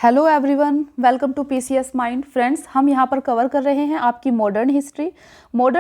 Hello everyone, welcome to PCS mind. Friends, हम यहाँ पर कवर कर रहे हैं आपकी मॉडर्न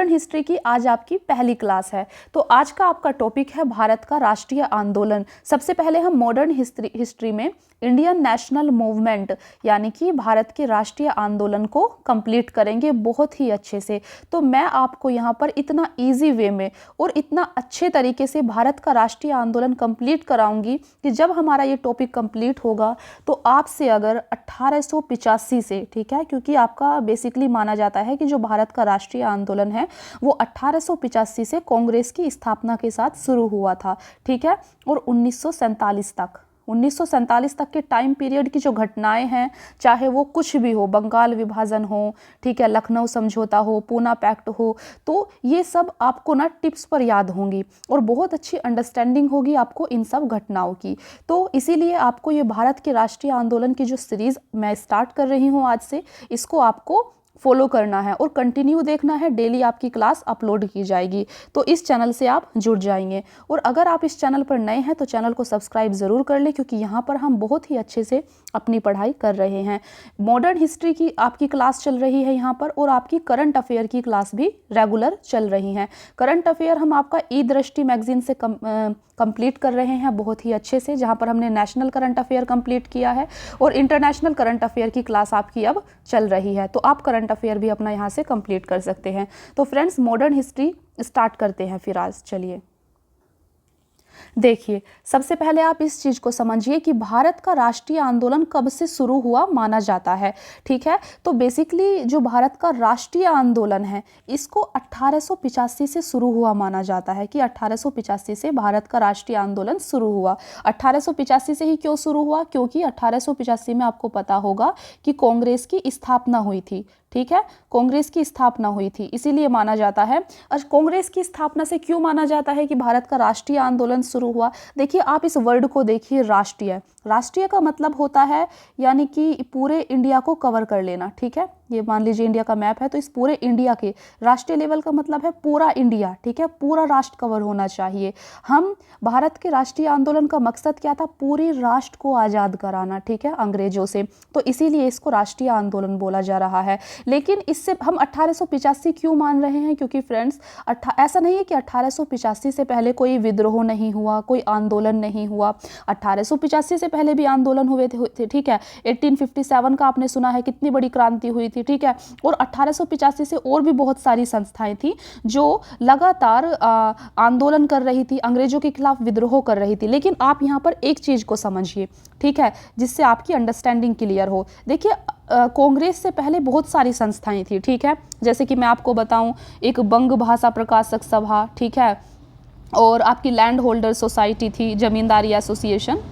हिस्ट्री की आज आपकी पहली क्लास है। तो आज का आपका टॉपिक है भारत का राष्ट्रीय आंदोलन। सबसे पहले हम मॉडर्न हिस्ट्री में इंडियन नेशनल मूवमेंट यानी कि भारत के राष्ट्रीय आंदोलन को कंप्लीट करेंगे बहुत ही अच्छे से। तो मैं आपको यहाँ पर इतना इजी वे में और इतना अच्छे तरीके से भारत का राष्ट्रीय आंदोलन कंप्लीट कराऊंगी कि जब हमारा ये टॉपिक कंप्लीट होगा तो आपसे अगर 1885 से, ठीक है, क्योंकि आपका बेसिकली माना जाता है कि जो भारत का राष्ट्रीय आंदोलन है वो 1885 से कांग्रेस की स्थापना के साथ शुरू हुआ था, ठीक है, और 1947 तक के टाइम पीरियड की जो घटनाएं हैं, चाहे वो कुछ भी हो, बंगाल विभाजन हो, ठीक है, लखनऊ समझौता हो, पूना पैक्ट हो, तो ये सब आपको ना टिप्स पर याद होंगी और बहुत अच्छी अंडरस्टैंडिंग होगी आपको इन सब घटनाओं की। तो इसीलिए आपको ये भारत के राष्ट्रीय आंदोलन की जो सीरीज मैं स्टार्ट कर रही हूँ आज से, इसको आपको फॉलो करना है और कंटिन्यू देखना है। डेली आपकी क्लास अपलोड की जाएगी, तो इस चैनल से आप जुड़ जाएंगे। और अगर आप इस चैनल पर नए हैं तो चैनल को सब्सक्राइब ज़रूर कर लें, क्योंकि यहाँ पर हम बहुत ही अच्छे से अपनी पढ़ाई कर रहे हैं। मॉडर्न हिस्ट्री की आपकी क्लास चल रही है यहाँ पर, और आपकी करंट अफेयर की क्लास भी रेगुलर चल रही हैं। करंट अफेयर हम आपका ई दृष्टि मैगजीन से कंप्लीट कर रहे हैं बहुत ही अच्छे से, जहाँ पर हमने नेशनल करंट अफेयर कंप्लीट किया है और इंटरनेशनल करंट अफेयर की क्लास आपकी अब चल रही है। तो आप करंट अफेयर भी अपना यहाँ से कंप्लीट कर सकते हैं। तो फ्रेंड्स, मॉडर्न हिस्ट्री स्टार्ट करते हैं फिर आज। चलिए देखिए, सबसे पहले आप इस चीज को समझिए कि भारत का राष्ट्रीय आंदोलन कब से शुरू हुआ माना जाता है, ठीक है। तो बेसिकली जो भारत का राष्ट्रीय आंदोलन है इसको 1885 से शुरू हुआ माना जाता है, कि 1885 से भारत का राष्ट्रीय आंदोलन शुरू हुआ। 1885 से ही क्यों शुरू हुआ? क्योंकि 1885 में आपको पता होगा कि कांग्रेस की स्थापना हुई थी, ठीक है, कांग्रेस की स्थापना हुई थी, इसीलिए माना जाता है। और कांग्रेस की स्थापना से क्यों माना जाता है कि भारत का राष्ट्रीय आंदोलन शुरू हुआ? देखिए, आप इस वर्ड को देखिए, राष्ट्रीय। राष्ट्रीय का मतलब होता है यानी कि पूरे इंडिया को कवर कर लेना, ठीक है। ये मान लीजिए इंडिया का मैप है, तो इस पूरे इंडिया के राष्ट्रीय लेवल का मतलब है पूरा इंडिया, ठीक है, पूरा राष्ट्र कवर होना चाहिए। हम भारत के राष्ट्रीय आंदोलन का मकसद क्या था? पूरे राष्ट्र को आज़ाद कराना, ठीक है, अंग्रेजों से। तो इसीलिए इसको राष्ट्रीय आंदोलन बोला जा रहा है। लेकिन इससे हम 1885 क्यों मान रहे हैं? क्योंकि फ्रेंड्स, ऐसा नहीं है कि 1885 से पहले कोई विद्रोह नहीं हुआ, कोई आंदोलन नहीं हुआ। 1885 से पहले भी आंदोलन हुए थे, ठीक है। 1857 का आपने सुना है, कितनी बड़ी क्रांति हुई थी, ठीक है। और 1885 से और भी बहुत सारी संस्थाएं थी जो लगातार आंदोलन कर रही थी, अंग्रेजों के खिलाफ विद्रोह कर रही थी। लेकिन आप यहाँ पर एक चीज को समझिए, ठीक है, जिससे आपकी अंडरस्टैंडिंग क्लियर हो। देखिए, कांग्रेस से पहले बहुत सारी संस्थाएं थी, ठीक है। जैसे कि मैं आपको बताऊं, एक बंग भाषा प्रकाशक सभा, ठीक है, और आपकी लैंड होल्डर सोसाइटी थी, जमींदारी एसोसिएशन।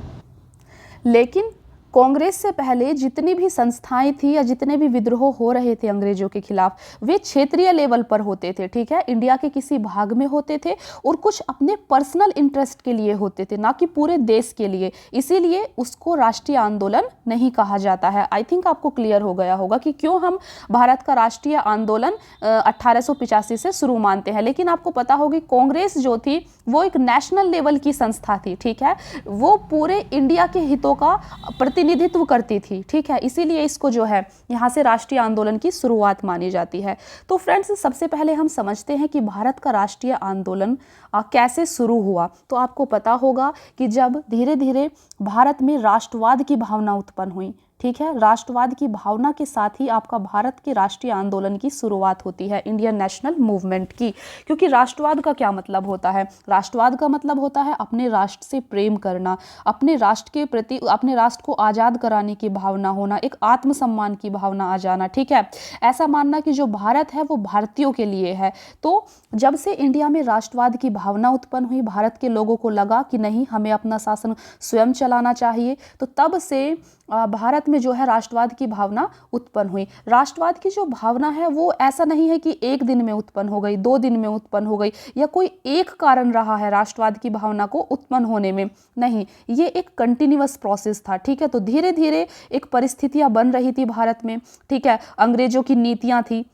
लेकिन कांग्रेस से पहले जितनी भी संस्थाएं थी या जितने भी विद्रोह हो रहे थे अंग्रेजों के खिलाफ, वे क्षेत्रीय लेवल पर होते थे, ठीक है, इंडिया के किसी भाग में होते थे और कुछ अपने पर्सनल इंटरेस्ट के लिए होते थे, ना कि पूरे देश के लिए। इसीलिए उसको राष्ट्रीय आंदोलन नहीं कहा जाता है। आई थिंक आपको क्लियर हो गया होगा कि क्यों हम भारत का राष्ट्रीय आंदोलन 1885 से शुरू मानते हैं। लेकिन आपको पता होगी, कांग्रेस जो थी वो एक नेशनल लेवल की संस्था थी, ठीक है, वो पूरे इंडिया के हितों का प्रतिनिधित्व करती थी, ठीक है। इसीलिए इसको जो है यहाँ से राष्ट्रीय आंदोलन की शुरुआत मानी जाती है। तो फ्रेंड्स, सबसे पहले हम समझते हैं कि भारत का राष्ट्रीय आंदोलन कैसे शुरू हुआ। तो आपको पता होगा कि जब धीरे धीरे भारत में राष्ट्रवाद की भावना उत्पन्न हुई, ठीक है, राष्ट्रवाद की भावना के साथ ही आपका भारत के राष्ट्रीय आंदोलन की शुरुआत होती है, इंडियन नेशनल मूवमेंट की। क्योंकि राष्ट्रवाद का क्या मतलब होता है? राष्ट्रवाद का मतलब होता है अपने राष्ट्र से प्रेम करना, अपने राष्ट्र के प्रति, अपने राष्ट्र को आज़ाद कराने की भावना होना, एक आत्मसम्मान की भावना आ जाना, ठीक है। ऐसा मानना कि जो भारत है वो भारतीयों के लिए है। तो जब से इंडिया में राष्ट्रवाद की भावना उत्पन्न हुई, भारत के लोगों को लगा कि नहीं, हमें अपना शासन स्वयं चलाना चाहिए, तो तब से भारत में जो है राष्ट्रवाद की भावना उत्पन्न हुई। राष्ट्रवाद की जो भावना है वो ऐसा नहीं है कि एक दिन में उत्पन्न हो गई, 2 दिन में उत्पन्न हो गई, या कोई एक कारण रहा है राष्ट्रवाद की भावना को उत्पन्न होने में। नहीं, ये एक कंटिन्यूअस प्रोसेस था, ठीक है। तो धीरे धीरे एक परिस्थितियां बन रही थी भारत में, ठीक है। अंग्रेजों की नीतियां थी,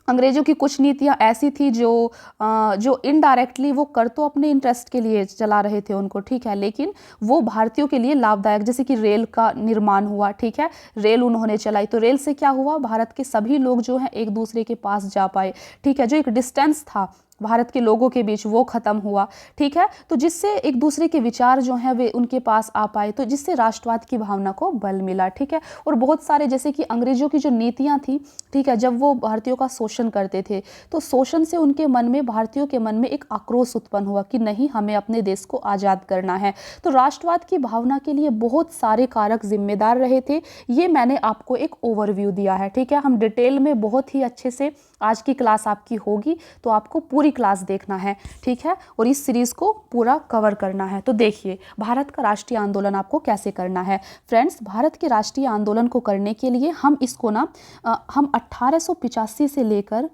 अंग्रेजों की कुछ नीतियाँ ऐसी थी जो इनडायरेक्टली वो कर तो अपने इंटरेस्ट के लिए चला रहे थे उनको, ठीक है, लेकिन वो भारतीयों के लिए लाभदायक, जैसे कि रेल का निर्माण हुआ, ठीक है, रेल उन्होंने चलाई, तो रेल से क्या हुआ, भारत के सभी लोग जो हैं एक दूसरे के पास जा पाए, ठीक है, जो एक डिस्टेंस था भारत के लोगों के बीच वो खत्म हुआ, ठीक है, तो जिससे एक दूसरे के विचार जो हैं वे उनके पास आ पाए, तो जिससे राष्ट्रवाद की भावना को बल मिला, ठीक है। और बहुत सारे जैसे कि अंग्रेजों की जो नीतियां थी, ठीक है, जब वो भारतीयों का शोषण करते थे तो शोषण से उनके मन में, भारतीयों के मन में एक आक्रोश उत्पन्न हुआ कि नहीं, हमें अपने देश को आज़ाद करना है। तो राष्ट्रवाद की भावना के लिए बहुत सारे कारक जिम्मेदार रहे थे। ये मैंने आपको एक ओवरव्यू दिया है, ठीक है। हम डिटेल में बहुत ही अच्छे से, आज की क्लास आपकी होगी तो आपको पूरी क्लास देखना है, ठीक है, और इस सीरीज को पूरा कवर करना है। तो देखिए भारत का राष्ट्रीय आंदोलन आपको कैसे करना है। फ्रेंड्स, भारत के राष्ट्रीय आंदोलन को करने के लिए हम इसको ना हम 1885 से लेकर,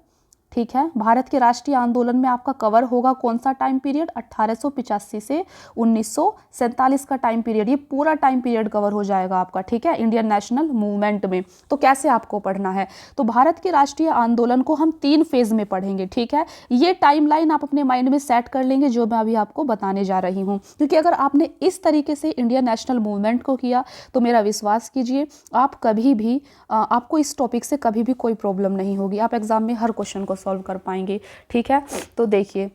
ठीक है, भारत के राष्ट्रीय आंदोलन में आपका कवर होगा कौन सा टाइम पीरियड, 1885 से 1947 का टाइम पीरियड, ये पूरा टाइम पीरियड कवर हो जाएगा आपका, ठीक है, इंडियन नेशनल मूवमेंट में। तो कैसे आपको पढ़ना है, तो भारत के राष्ट्रीय आंदोलन को हम 3 फेज में पढ़ेंगे, ठीक है। ये टाइमलाइन आप अपने माइंड में सेट कर लेंगे जो मैं अभी आपको बताने जा रही हूँ, क्योंकि अगर आपने इस तरीके से इंडियन नेशनल मूवमेंट को किया तो मेरा विश्वास कीजिए आप कभी भी आपको इस टॉपिक से कभी भी कोई प्रॉब्लम नहीं होगी, आप एग्जाम में हर क्वेश्चन को सॉल्व कर पाएंगे, ठीक है। तो देखिए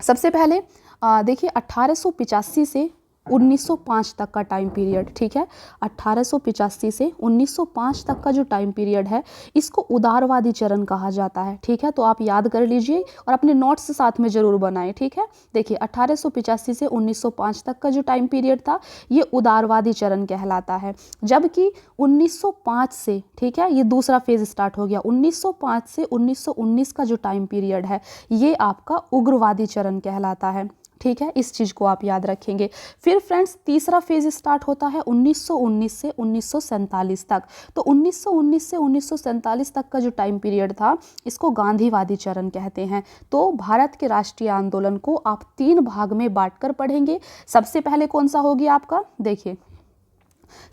सबसे पहले देखिए 1885 से 1905 तक का टाइम पीरियड, ठीक है, 1885 से 1905 तक का जो टाइम पीरियड है इसको उदारवादी चरण कहा जाता है, ठीक है। तो आप याद कर लीजिए और अपने नोट्स साथ में ज़रूर बनाएं, ठीक है। देखिए 1885 से 1905 तक का जो टाइम पीरियड था ये उदारवादी चरण कहलाता है, जबकि 1905 से, ठीक है, ये दूसरा फेज स्टार्ट हो गया, 1905 से 1919 का जो टाइम पीरियड है ये आपका उग्रवादी चरण कहलाता है, ठीक है, इस चीज़ को आप याद रखेंगे। फिर फ्रेंड्स तीसरा फेज स्टार्ट होता है 1919 से 1947 तक। तो 1919 से 1947 तक का जो टाइम पीरियड था इसको गांधीवादी चरण कहते हैं। तो भारत के राष्ट्रीय आंदोलन को आप 3 भाग में बांटकर पढ़ेंगे। सबसे पहले कौन सा होगी आपका, देखिए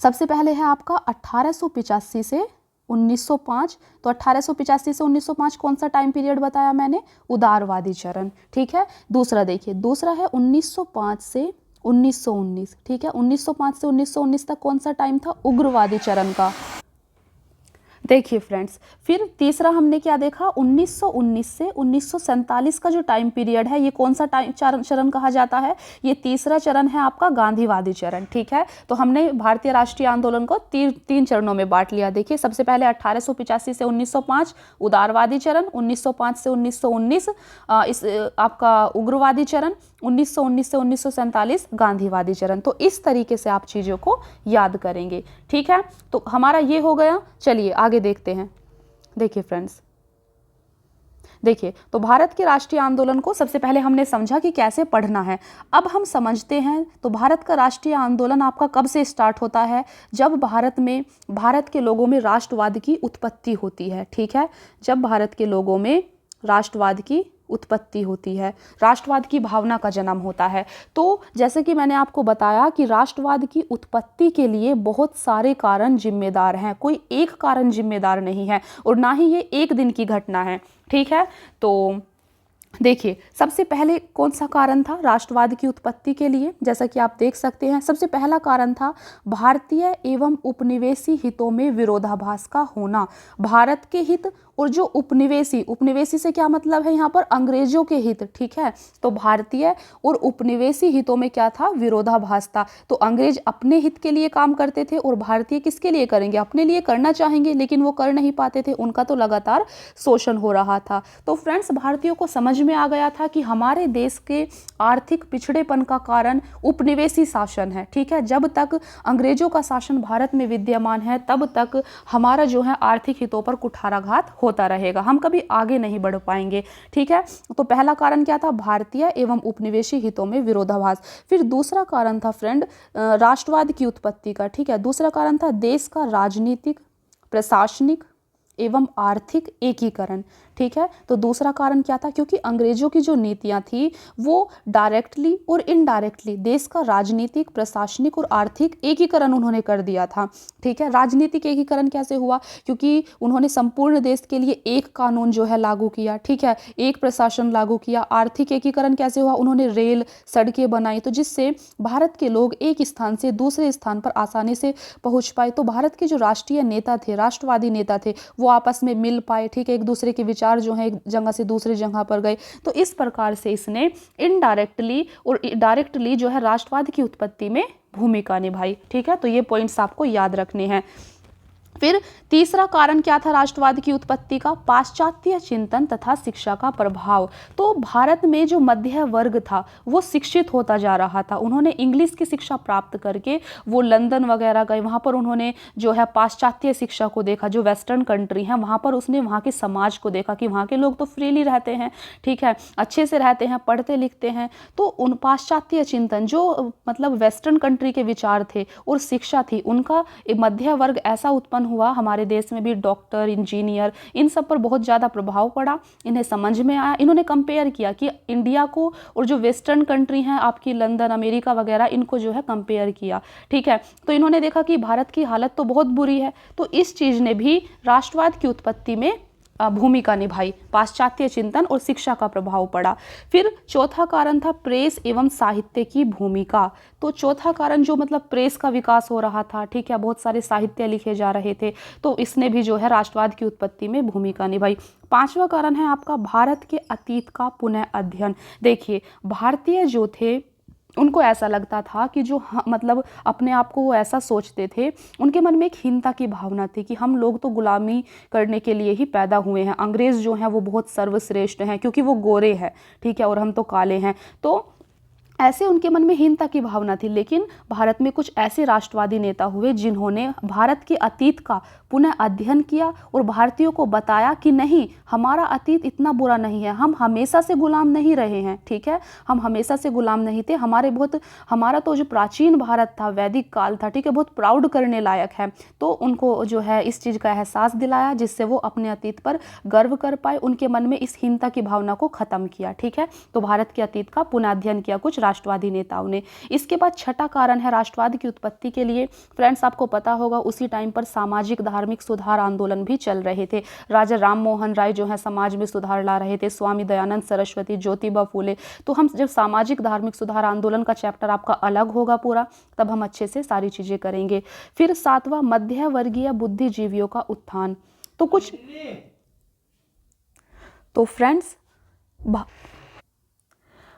सबसे पहले है आपका 1885 से 1905। तो 1885 से 1905 कौन सा टाइम पीरियड बताया मैंने, उदारवादी चरण, ठीक है। दूसरा देखिए, दूसरा है 1905 से 1919, ठीक है, 1905 से 1919 तक कौन सा टाइम था, उग्रवादी चरण का। देखिए फ्रेंड्स, फिर तीसरा हमने क्या देखा, 1919 से 1947 का जो टाइम पीरियड है ये कौन सा चरण कहा जाता है, ये तीसरा चरण है आपका गांधीवादी चरण, ठीक है। तो हमने भारतीय राष्ट्रीय आंदोलन को 3 चरणों में बांट लिया। देखिए सबसे पहले 1885 से 1905 उदारवादी चरण, 1905 से 1919 इस आपका उग्रवादी चरण, 1919 से 1947 गांधीवादी चरण। तो इस तरीके से आप चीज़ों को याद करेंगे, ठीक है। तो हमारा ये हो गया, चलिए आगे देखते हैं। देखिए फ्रेंड्स, देखिए तो भारत के राष्ट्रीय आंदोलन को सबसे पहले हमने समझा कि कैसे पढ़ना है। अब हम समझते हैं तो भारत का राष्ट्रीय आंदोलन आपका कब से स्टार्ट होता है, जब भारत के लोगों में राष्ट्रवाद की उत्पत्ति होती है, ठीक है। जब भारत के लोगों में राष्ट्रवाद की उत्पत्ति होती है, राष्ट्रवाद की भावना का जन्म होता है। तो जैसे कि मैंने आपको बताया कि राष्ट्रवाद की उत्पत्ति के लिए बहुत सारे कारण जिम्मेदार हैं, कोई एक कारण जिम्मेदार नहीं है और ना ही ये एक दिन की घटना है, ठीक है। तो देखिए सबसे पहले कौन सा कारण था राष्ट्रवाद की उत्पत्ति के लिए, जैसा कि आप देख सकते हैं सबसे पहला कारण था भारतीय एवं उपनिवेशी हितों में विरोधाभास का होना। भारत के हित और जो उपनिवेशी से क्या मतलब है यहाँ पर, अंग्रेजों के हित, ठीक है। तो भारतीय और उपनिवेशी हितों में क्या था, विरोधाभास था। तो अंग्रेज अपने हित के लिए काम करते थे और भारतीय किसके लिए करेंगे, अपने लिए करना चाहेंगे, लेकिन वो कर नहीं पाते थे, उनका तो लगातार शोषण हो रहा था। तो फ्रेंड्स भारतीयों को समझ में आ गया था कि हमारे देश के आर्थिक पिछड़ेपन का कारण उपनिवेशी शासन है, ठीक है। जब तक अंग्रेजों का शासन भारत में विद्यमान है तब तक हमारा जो है आर्थिक हितों पर कुठाराघात होता रहेगा, हम कभी आगे नहीं बढ़ पाएंगे, ठीक है। तो पहला कारण क्या था, भारतीय एवं उपनिवेशी हितों में विरोधाभास। फिर दूसरा कारण था फ्रेंड राष्ट्रवाद की उत्पत्ति का, ठीक है। दूसरा कारण था देश का राजनीतिक, प्रशासनिक एवं आर्थिक एकीकरण, ठीक है। तो दूसरा कारण क्या था, क्योंकि अंग्रेजों की जो नीतियां थी वो डायरेक्टली और इनडायरेक्टली देश का राजनीतिक, प्रशासनिक और आर्थिक एकीकरण उन्होंने कर दिया था। ठीक है। राजनीतिक एकीकरण कैसे हुआ, क्योंकि उन्होंने संपूर्ण देश के लिए एक कानून जो है लागू किया। ठीक है। एक प्रशासन लागू किया। आर्थिक एकीकरण कैसे हुआ, उन्होंने रेल, सड़कें बनाई, तो जिससे भारत के लोग एक स्थान से दूसरे स्थान पर आसानी से पहुंच पाए। तो भारत के जो राष्ट्रीय नेता थे, राष्ट्रवादी नेता थे, वो आपस में मिल पाए। ठीक है। एक दूसरे के विचार जो है एक जगह से दूसरी जगह पर गए। तो इस प्रकार से इसने इनडायरेक्टली और डायरेक्टली जो है राष्ट्रवाद की उत्पत्ति में भूमिका निभाई। ठीक है। तो ये पॉइंट्स आपको याद रखने हैं। फिर तीसरा कारण क्या था राष्ट्रवाद की उत्पत्ति का, पाश्चात्य चिंतन तथा शिक्षा का प्रभाव। तो भारत में जो मध्य वर्ग था वो शिक्षित होता जा रहा था। उन्होंने इंग्लिश की शिक्षा प्राप्त करके वो लंदन वगैरह गए, वहाँ पर उन्होंने जो है पाश्चात्य शिक्षा को देखा, जो वेस्टर्न कंट्री है वहाँ पर उसने वहाँ के समाज को देखा कि वहाँ के लोग तो फ्रीली रहते हैं, ठीक है, अच्छे से रहते हैं, पढ़ते लिखते हैं। तो उन पाश्चात्य चिंतन जो मतलब वेस्टर्न कंट्री के विचार थे और शिक्षा थी, उनका मध्य वर्ग ऐसा उत्पन्न हुआ, हमारे देश में भी डॉक्टर, इंजीनियर, इन सब पर बहुत ज़्यादा प्रभाव पड़ा। इन्हें समझ में आया, इन्होंने कंपेयर किया कि इंडिया को और जो वेस्टर्न कंट्री हैं आपकी लंदन, अमेरिका वगैरह, इनको जो है कंपेयर किया। ठीक है। तो इन्होंने देखा कि भारत की हालत तो बहुत बुरी है। तो इस चीज़ ने भी राष्ट्रवाद की उत्पत्ति में भूमिका निभाई। पाश्चात्य चिंतन और शिक्षा का प्रभाव पड़ा। फिर चौथा कारण था प्रेस एवं साहित्य की भूमिका। तो चौथा कारण जो मतलब प्रेस का विकास हो रहा था, ठीक है, बहुत सारे साहित्य लिखे जा रहे थे, तो इसने भी जो है राष्ट्रवाद की उत्पत्ति में भूमिका निभाई। पांचवा कारण है आपका भारत के अतीत का पुनः अध्ययन। देखिए, भारतीय जो थे उनको ऐसा लगता था कि जो मतलब अपने आप को वो ऐसा सोचते थे, उनके मन में एक हीनता की भावना थी कि हम लोग तो गुलामी करने के लिए ही पैदा हुए हैं, अंग्रेज़ जो हैं वो बहुत सर्वश्रेष्ठ हैं क्योंकि वो गोरे हैं, ठीक है, और हम तो काले हैं। तो ऐसे उनके मन में हीनता की भावना थी। लेकिन भारत में कुछ ऐसे राष्ट्रवादी नेता हुए जिन्होंने भारत के अतीत का पुनः अध्ययन किया और भारतीयों को बताया कि नहीं, हमारा अतीत इतना बुरा नहीं है, हम हमेशा से गुलाम नहीं रहे हैं, ठीक है, हम हमेशा से गुलाम नहीं थे, हमारा तो जो प्राचीन भारत था, वैदिक काल था, ठीक है, बहुत प्राउड करने लायक है। तो उनको जो है इस चीज़ का एहसास दिलाया जिससे वो अपने अतीत पर गर्व कर पाए, उनके मन में इस हीनता की भावना को ख़त्म किया। ठीक है। तो भारत के अतीत का पुनः अध्ययन किया कुछ राष्ट्रवादी नेताओं ने। इसके बाद छठा कारण है राष्ट्रवाद की उत्पत्ति के लिए, फ्रेंड्स आपको पता होगा उसी टाइम पर सामाजिक धार्मिक सुधार आंदोलन भी चल रहे थे। राजा राम मोहन राय जो है समाज में सुधार ला रहे थे, स्वामी दयानंद सरस्वती, ज्योतिबा फूले। तो हम जब सामाजिक धार्मिक सुधार आंदोलन का चैप्टर आपका अलग होगा पूरा, तब हम अच्छे से सारी चीजें करेंगे। फिर सातवां मध्य वर्गीय बुद्धिजीवियों का उत्थान। तो फ्रेंड्स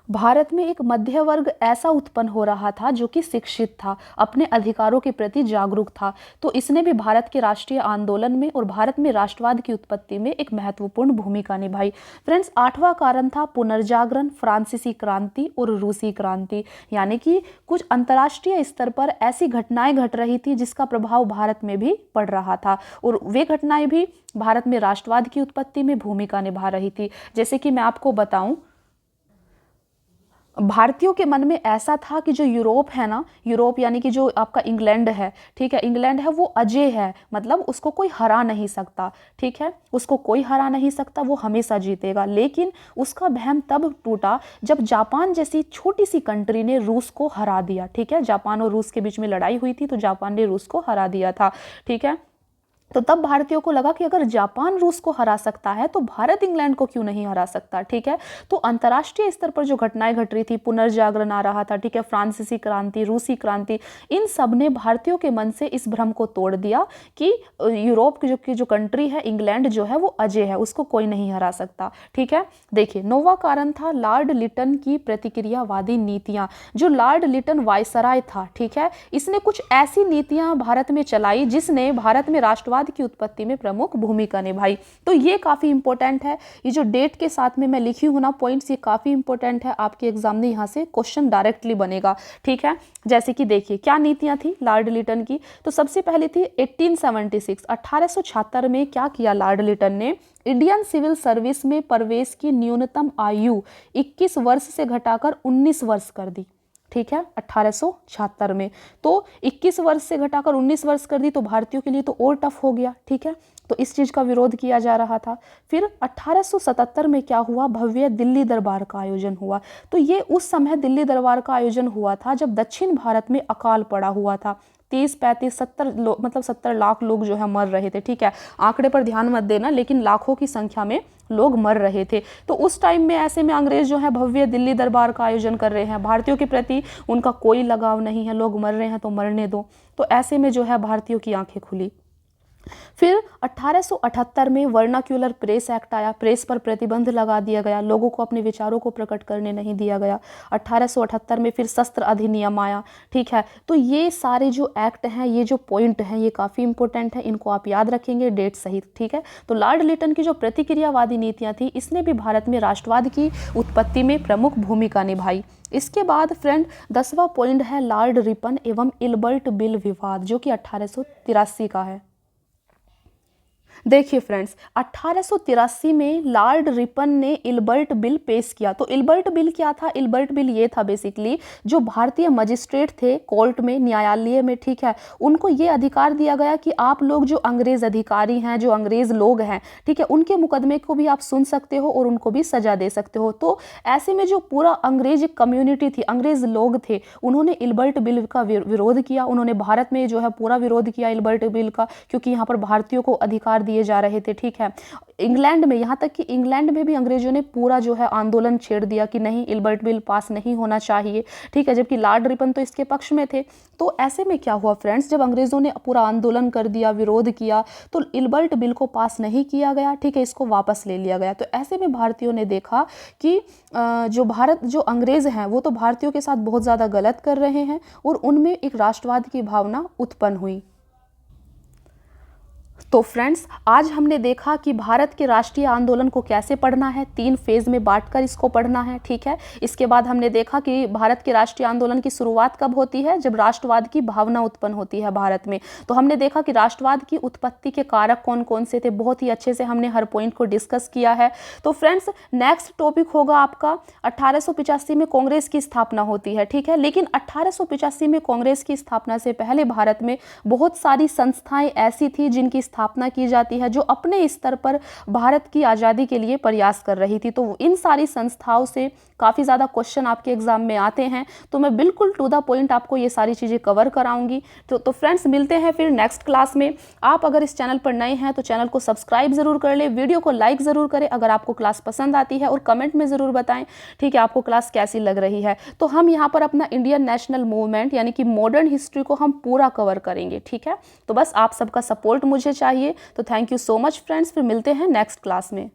भारत में एक मध्य वर्ग ऐसा उत्पन्न हो रहा था जो कि शिक्षित था, अपने अधिकारों के प्रति जागरूक था। तो इसने भी भारत के राष्ट्रीय आंदोलन में और भारत में राष्ट्रवाद की उत्पत्ति में एक महत्वपूर्ण भूमिका निभाई। फ्रेंड्स, आठवां कारण था पुनर्जागरण, फ्रांसीसी क्रांति और रूसी क्रांति। यानी कि कुछ अंतर्राष्ट्रीय स्तर पर ऐसी घटनाएं घट रही थी जिसका प्रभाव भारत में भी पड़ रहा था और वे घटनाएं भी भारत में राष्ट्रवाद की उत्पत्ति में भूमिका निभा रही थी। जैसे कि मैं आपको बताऊं, भारतीयों के मन में ऐसा था कि जो यूरोप है ना, यूरोप यानी कि जो आपका इंग्लैंड है, ठीक है, इंग्लैंड है वो अजेय है, मतलब उसको कोई हरा नहीं सकता, ठीक है, उसको कोई हरा नहीं सकता, वो हमेशा जीतेगा। लेकिन उसका वहम तब टूटा जब जापान जैसी छोटी सी कंट्री ने रूस को हरा दिया। ठीक है, जापान और रूस के बीच में लड़ाई हुई थी तो जापान ने रूस को हरा दिया था। ठीक है। तो तब भारतीयों को लगा कि अगर जापान रूस को हरा सकता है तो भारत इंग्लैंड को क्यों नहीं हरा सकता। ठीक है। तो अंतर्राष्ट्रीय स्तर पर जो घटनाएं घट रही थी, पुनर्जागरण आ रहा था, ठीक है, फ्रांसीसी क्रांति, रूसी क्रांति, इन सब ने भारतीयों के मन से इस भ्रम को तोड़ दिया कि यूरोप की जो कंट्री है, इंग्लैंड जो है वो अजय है, उसको कोई नहीं हरा सकता। ठीक है। देखिए, नौवां कारण था लॉर्ड लिटन की प्रतिक्रियावादी नीतियां। जो लॉर्ड लिटन वायसराय था, ठीक है, इसने कुछ ऐसी नीतियां भारत में चलाई जिसने भारत में राष्ट्रवाद की उत्पत्ति में प्रमुख भूमिका निभाई। तो ये काफी इंपॉर्टेंट है, ये जो डेट के साथ में मैं लिखी हूं ना पॉइंट्स, ये काफी इंपॉर्टेंट है, आपके एग्जाम में यहाँ से क्वेश्चन डायरेक्टली बनेगा। ठीक है। जैसे कि देखिए क्या नीतियां थी लॉर्ड लिटन की। तो सबसे पहले थी 1876, 1876 में क्या किया लॉर्ड लिटन ने, इंडियन सिविल सर्विस में प्रवेश की न्यूनतम आयु 21 वर्ष से घटाकर 19 वर्ष कर दी। ठीक है, 1876 में। तो 21 वर्ष से घटाकर 19 वर्ष कर दी तो भारतीयों के लिए तो और टफ हो गया। ठीक है, तो इस चीज़ का विरोध किया जा रहा था। फिर 1877 में क्या हुआ, भव्य दिल्ली दरबार का आयोजन हुआ। तो ये उस समय दिल्ली दरबार का आयोजन हुआ था जब दक्षिण भारत में अकाल पड़ा हुआ था। 30-35-70 मतलब 70 लाख लोग जो है मर रहे थे। ठीक है, आंकड़े पर ध्यान मत देना, लेकिन लाखों की संख्या में लोग मर रहे थे। तो उस टाइम में ऐसे में अंग्रेज जो है भव्य दिल्ली दरबार का आयोजन कर रहे हैं, भारतीयों के प्रति उनका कोई लगाव नहीं है, लोग मर रहे हैं तो मरने दो। तो ऐसे में जो है भारतीयों की आंखें खुली। फिर 1878 में वर्नाक्यूलर प्रेस एक्ट आया, प्रेस पर प्रतिबंध लगा दिया गया, लोगों को अपने विचारों को प्रकट करने नहीं दिया गया। 1878 में फिर शस्त्र अधिनियम आया। ठीक है, तो ये सारे जो एक्ट हैं, ये जो पॉइंट हैं, ये काफ़ी इंपॉर्टेंट है, इनको आप याद रखेंगे डेट सहित। ठीक है, तो लॉर्ड लिटन की जो प्रतिक्रियावादी नीतियाँ थी, इसने भी भारत में राष्ट्रवाद की उत्पत्ति में प्रमुख भूमिका निभाई। इसके बाद फ्रेंड 10वां पॉइंट है लॉर्ड रिपन एवं इल्बर्ट बिल विवाद, जो कि 1883 का है। देखिए फ्रेंड्स, 1883 में लॉर्ड रिपन ने इल्बर्ट बिल पेश किया। तो इल्बर्ट बिल क्या था? इल्बर्ट बिल ये था बेसिकली, जो भारतीय मजिस्ट्रेट थे कोर्ट में, न्यायालय में, ठीक है, उनको ये अधिकार दिया गया कि आप लोग जो अंग्रेज अधिकारी हैं, जो अंग्रेज लोग हैं, ठीक है, उनके मुकदमे को भी आप सुन सकते हो और उनको भी सजा दे सकते हो। तो ऐसे में जो पूरा अंग्रेज कम्युनिटी थी, अंग्रेज लोग थे, उन्होंने इल्बर्ट बिल का विरोध किया। उन्होंने भारत में जो है पूरा विरोध किया इल्बर्ट बिल का, क्योंकि यहाँ पर भारतीयों को अधिकार दिए जा रहे थे। ठीक है, इंग्लैंड में, यहाँ तक कि इंग्लैंड में भी अंग्रेजों ने पूरा जो है आंदोलन छेड़ दिया कि नहीं, इल्बर्ट बिल पास नहीं होना चाहिए। ठीक है, जबकि लॉर्ड रिपन तो इसके पक्ष में थे। तो ऐसे में क्या हुआ फ्रेंड्स, जब अंग्रेजों ने पूरा आंदोलन कर दिया, विरोध किया, तो इल्बर्ट बिल को पास नहीं किया गया। ठीक है, इसको वापस ले लिया गया। तो ऐसे में भारतीयों ने देखा कि जो अंग्रेज हैं वो तो भारतीयों के साथ बहुत ज़्यादा गलत कर रहे हैं, और उनमें एक राष्ट्रवाद की भावना उत्पन्न हुई। तो फ्रेंड्स, आज हमने देखा कि भारत के राष्ट्रीय आंदोलन को कैसे पढ़ना है, 3 फेज में बांटकर इसको पढ़ना है। ठीक है, इसके बाद हमने देखा कि भारत के राष्ट्रीय आंदोलन की शुरुआत कब होती है, जब राष्ट्रवाद की भावना उत्पन्न होती है भारत में। तो हमने देखा कि राष्ट्रवाद की उत्पत्ति के कारक कौन कौन से थे, बहुत ही अच्छे से हमने हर पॉइंट को डिस्कस किया है। तो फ्रेंड्स, नेक्स्ट टॉपिक होगा आपका 1885 में कांग्रेस की स्थापना होती है। ठीक है, लेकिन 1885 में कांग्रेस की स्थापना से पहले भारत में बहुत सारी संस्थाएं ऐसी थी जिनकी स्थापना की जाती है, जो अपने स्तर पर भारत की आज़ादी के लिए प्रयास कर रही थी। तो इन सारी संस्थाओं से काफ़ी ज़्यादा क्वेश्चन आपके एग्जाम में आते हैं, तो मैं बिल्कुल टू द पॉइंट आपको ये सारी चीज़ें कवर कराऊंगी। तो फ्रेंड्स, मिलते हैं फिर नेक्स्ट क्लास में। आप अगर इस चैनल पर नए हैं तो चैनल को सब्सक्राइब ज़रूर कर ले, वीडियो को लाइक ज़रूर करें अगर आपको क्लास पसंद आती है, और कमेंट में ज़रूर बताएं, ठीक है, आपको क्लास कैसी लग रही है। तो हम यहाँ पर अपना इंडियन नेशनल मूवमेंट यानी कि मॉडर्न हिस्ट्री को हम पूरा कवर करेंगे। ठीक है, तो बस आप सबका सपोर्ट मुझे चाहिए। तो thank you so much friends, फिर मिलते हैं नेक्स्ट क्लास में।